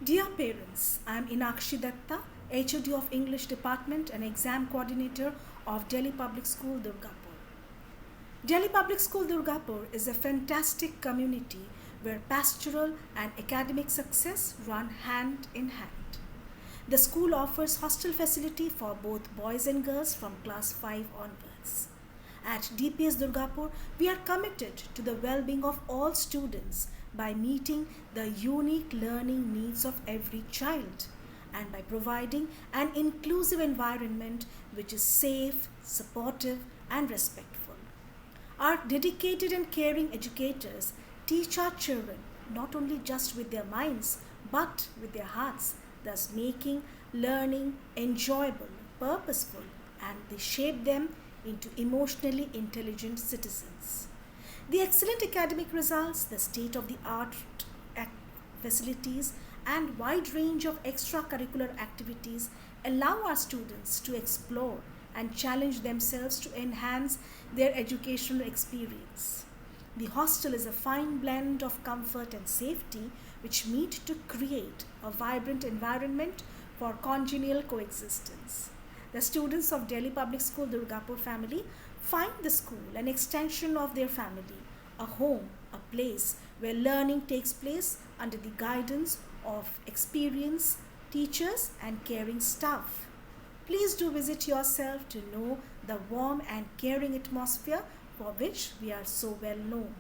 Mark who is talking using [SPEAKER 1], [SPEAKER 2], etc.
[SPEAKER 1] Dear parents, I am 𝗜𝗓𝗓 HOD of English Department and Exam Coordinator of Delhi Public School, Durgapur. Delhi Public School, Durgapur is a fantastic community where pastoral and academic success run hand in hand. The school offers hostel facility for both boys and girls from class 5 onwards. At DPS Durgapur, we are committed to the well-being of all students by meeting the unique learning needs of every child and by providing an inclusive environment which is safe, supportive and respectful. Our dedicated and caring educators teach our children not only just with their minds but with their hearts, thus making learning enjoyable, purposeful, and they shape them into emotionally intelligent citizens. The excellent academic results, the state-of-the-art facilities, and wide range of extracurricular activities allow our students to explore and challenge themselves to enhance their educational experience. The hostel is a fine blend of comfort and safety which meet to create a vibrant environment for congenial coexistence. The students of Delhi Public School Durgapur family find the school an extension of their family, a home, a place where learning takes place under the guidance of experienced teachers and caring staff. Please do visit yourself to know the warm and caring atmosphere for which we are so well known.